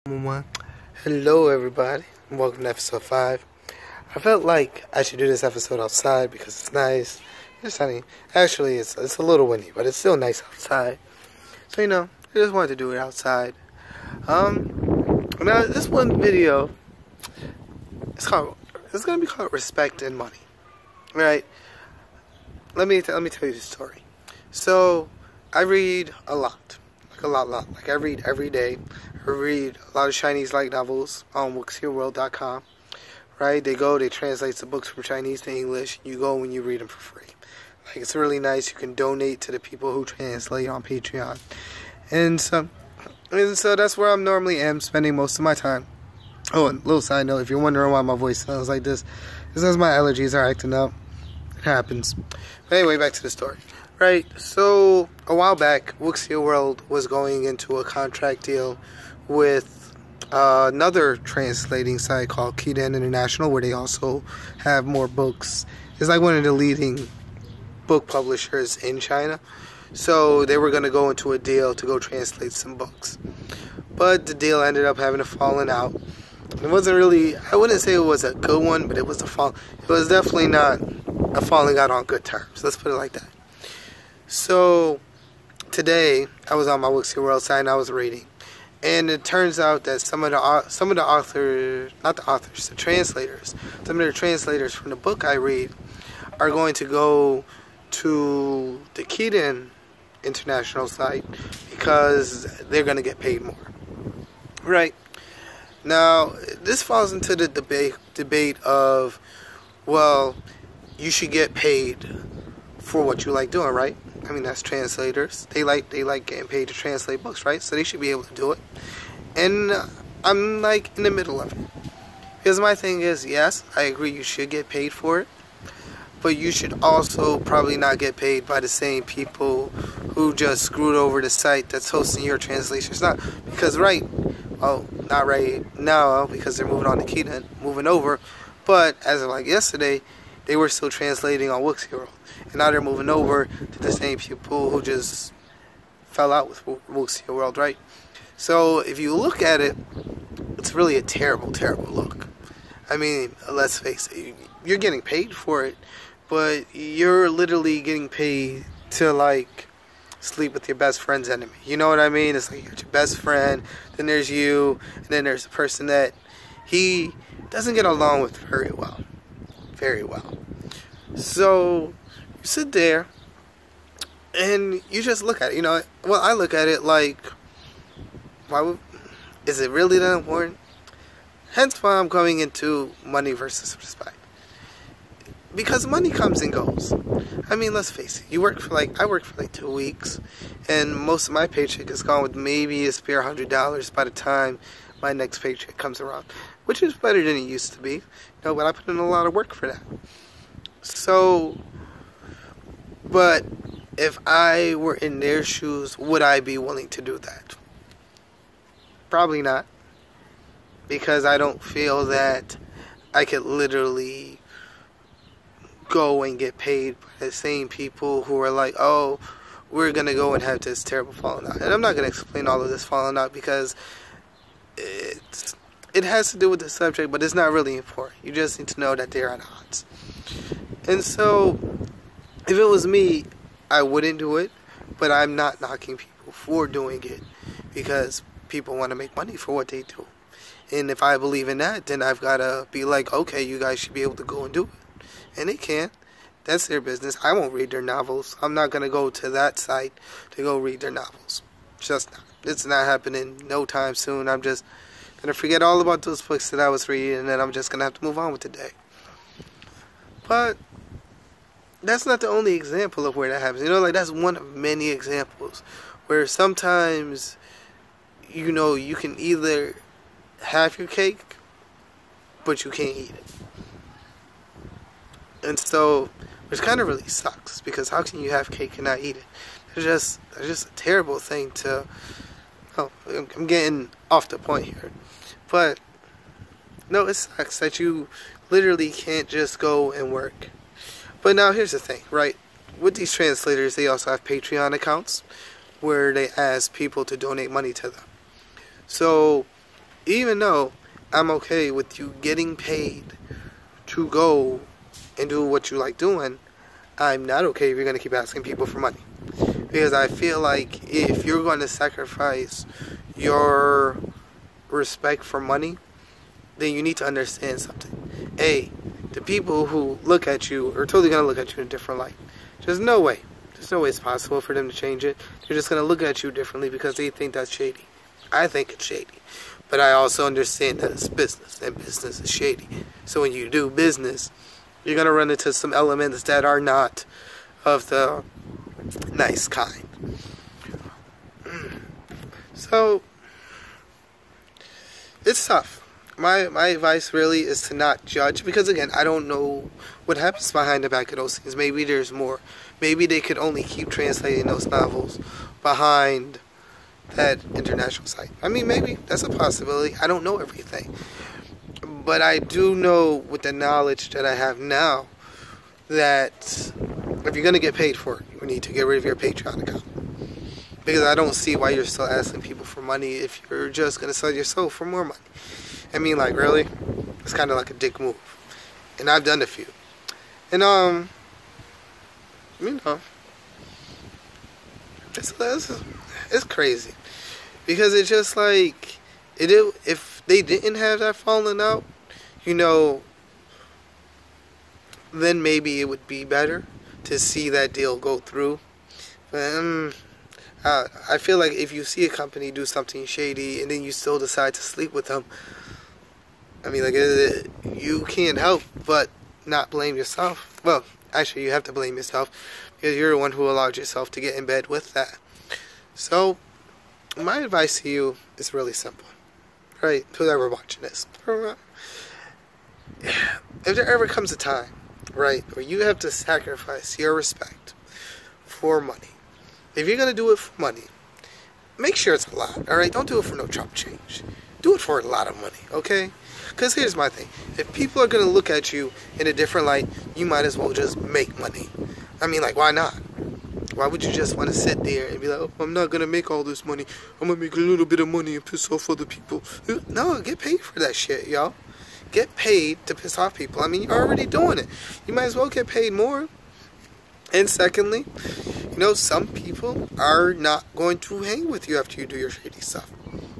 One. Hello everybody, and welcome to episode 5. I felt like I should do this episode outside because it's nice. It's sunny. Actually, it's a little windy, but it's still nice outside. So, I just wanted to do it outside. Now this one video, it's gonna be called Respect and Money. Right? Let me tell you the story. So, I read a lot. Like I read every day. I read a lot of Chinese light novels on booksyourworld.com. Right? They translate the books from Chinese to English. You go and you read them for free. Like, it's really nice. You can donate to the people who translate on Patreon. And so that's where I'm normally spending most of my time. Oh, and a little side note, if you're wondering why my voice sounds like this, it's because my allergies are acting up. It happens. But anyway, back to the story. Right, so a while back, Books Your World was going into a contract deal with another translating site called Kidan International, where they also have more books. It's like one of the leading book publishers in China. So they were going to go into a deal to go translate some books. But the deal ended up having a falling out. It wasn't really, I wouldn't say it was a good one, but it was definitely not a falling out on good terms. Let's put it like that. So today I was on my Books Your World site and I was reading, and it turns out that some of the authors, not the authors, the translators, some of the translators from the book I read are going to go to the Kidan International site because they're going to get paid more. Right? Now, this falls into the debate of, well, you should get paid for what you like doing, right? I mean, that's translators. They like getting paid to translate books, right? So they should be able to do it. And I'm like in the middle of it. Because my thing is, yes, I agree you should get paid for it. But you should also probably not get paid by the same people who just screwed over the site that's hosting your translations. Not because not right now because they're moving on to Kidan, moving over. But as of like yesterday, they were still translating on Books Your World. And now they're moving over to the same people who just fell out with Books Your World, right? So if you look at it, it's really a terrible, terrible look. I mean, let's face it, you're getting paid for it, but you're literally getting paid to, like, sleep with your best friend's enemy. You know what I mean? It's like you're your best friend, then there's you, and then there's the person that he doesn't get along with very well. Very well. So you sit there and you just look at it. Well, I look at it like, is it really that important? Hence why I'm going into money versus respect. Because money comes and goes. I mean, let's face it. I work for like 2 weeks, and most of my paycheck is gone with maybe a spare $100 by the time my next paycheck comes around, which is better than it used to be. But I put in a lot of work for that. So, but if I were in their shoes, would I be willing to do that? Probably not. Because I don't feel that I could literally go and get paid by the same people who are like, oh, we're going to go and have this terrible falling out. And I'm not going to explain all of this falling out because it has to do with the subject, but it's not really important. You just need to know that they're at odds. And so, if it was me, I wouldn't do it, but I'm not knocking people for doing it because people want to make money for what they do. And if I believe in that, then I've got to be like, okay, you guys should be able to go and do it. And they can. That's their business. I won't read their novels. I'm not going to go to that site to go read their novels. Just not. It's not happening no time soon. I'm just going to forget all about those books that I was reading, and then I'm just going to have to move on with the day. But that's not the only example of where that happens. Like, that's one of many examples where sometimes, you can either have your cake, but you can't eat it. And so, which kind of really sucks, because how can you have cake and not eat it? It's just a terrible thing to, I'm getting off the point here. But, no, it sucks that you literally can't just go and work. But now here's the thing, right? With these translators, they also have Patreon accounts where they ask people to donate money to them. So even though I'm okay with you getting paid to go and do what you like doing, I'm not okay if you're going to keep asking people for money. Because I feel like if you're going to sacrifice your respect for money, then you need to understand something. A, the people who look at you are totally going to look at you in a different light. There's no way it's possible for them to change it. They're just going to look at you differently because they think that's shady. I think it's shady. But I also understand that it's business, and business is shady. So when you do business, you're going to run into some elements that are not of the nice kind. So, it's tough. My advice really is to not judge, because again, I don't know what happens behind the back of those things. Maybe there's more. Maybe they could only keep translating those novels behind that international site. I mean, maybe that's a possibility. I don't know everything. But I do know with the knowledge that I have now that if you're going to get paid for it, you need to get rid of your Patreon account. Because I don't see why you're still asking people for money if you're just going to sell your soul for more money. I mean, like, really? It's kind of like a dick move. And I've done a few. And, you know, it's crazy. Because it's just like, if they didn't have that falling out, you know, then maybe it would be better to see that deal go through. But I feel like if you see a company do something shady and then you still decide to sleep with them, I mean, like, you can't help but not blame yourself. Well, actually, you have to blame yourself because you're the one who allowed yourself to get in bed with that. So, my advice to you is really simple. Right? Who's ever watching this? If there ever comes a time, right, where you have to sacrifice your respect for money, if you're going to do it for money, make sure it's a lot, alright? Don't do it for no chump change. Do it for a lot of money, okay? Because here's my thing. If people are going to look at you in a different light, you might as well just make money. I mean, like, why not? Why would you just want to sit there and be like, oh, I'm not going to make all this money. I'm going to make a little bit of money and piss off other people. No, get paid for that shit, y'all. Get paid to piss off people. I mean, you're already doing it. You might as well get paid more. And secondly, you know, some people are not going to hang with you after you do your shady stuff.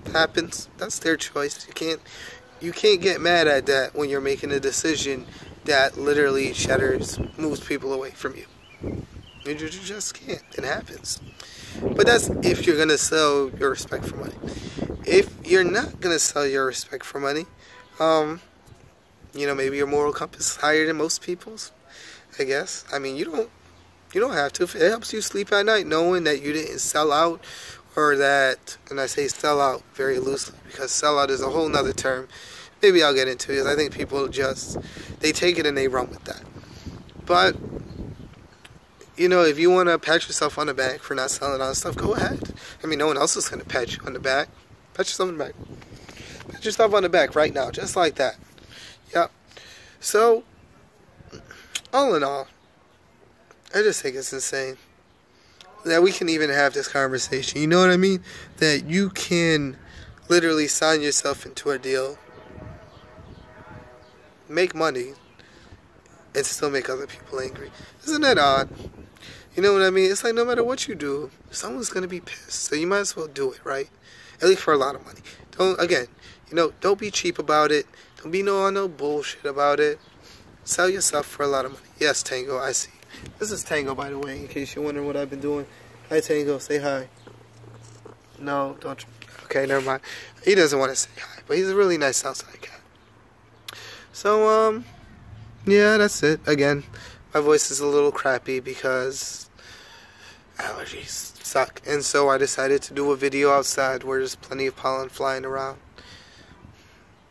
It happens. That's their choice. You can't get mad at that when you're making a decision that literally moves people away from you. You just can't. It happens. But that's if you're going to sell your respect for money. If you're not going to sell your respect for money, you know, maybe your moral compass is higher than most people's, I guess. I mean, you don't have to. If it helps you sleep at night knowing that you didn't sell out, or that, and I say sell out very loosely because sell out is a whole nother term. Maybe I'll get into it because I think people they take it and they run with that. But, you know, if you want to pat yourself on the back for not selling out stuff, go ahead. I mean, no one else is going to pat you on the back. Pat yourself on the back. Pat yourself on the back right now, just like that. Yep. So, all in all, I just think it's insane that we can even have this conversation. You know what I mean? That you can literally sign yourself into a deal, make money, and still make other people angry. Isn't that odd? You know what I mean? It's like no matter what you do, someone's going to be pissed. So you might as well do it, right? At least for a lot of money. Don't be cheap about it. Don't be no bullshit about it. Sell yourself for a lot of money. Yes, Tango, I see. This is Tango, by the way, in case you're wondering what I've been doing. Hi, Tango. Say hi. No, don't. Okay, never mind. He doesn't want to say hi, but he's a really nice outside cat. So, yeah, that's it. Again, my voice is a little crappy because allergies suck. And so I decided to do a video outside where there's plenty of pollen flying around.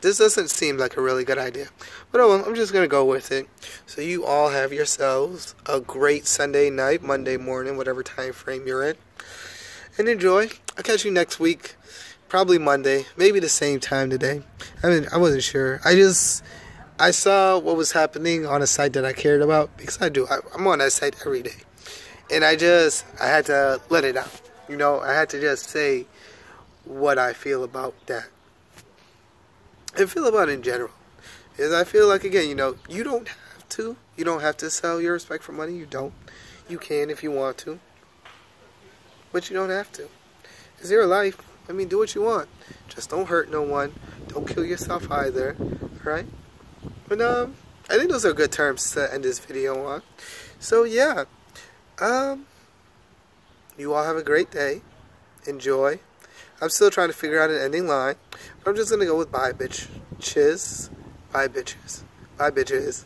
This doesn't seem like a really good idea. But oh well, I'm just going to go with it. So you all have yourselves a great Sunday night, Monday morning, whatever time frame you're in. And enjoy. I'll catch you next week. Probably Monday. Maybe the same time today. I mean, I wasn't sure. I saw what was happening on a site that I cared about. Because I'm on that site every day. And I had to let it out. You know, I had to just say what I feel about that. and feel about it in general. Is I feel like, again, you know, you don't have to sell your respect for money. You don't. You can if you want to, but you don't have to. It's your life. I mean, do what you want. Just don't hurt no one. Don't kill yourself either. Alright? But I think those are good terms to end this video on. So yeah. You all have a great day. Enjoy. I'm still trying to figure out an ending line. But I'm just gonna go with bye bitches. Bye bitches. Bye bitches.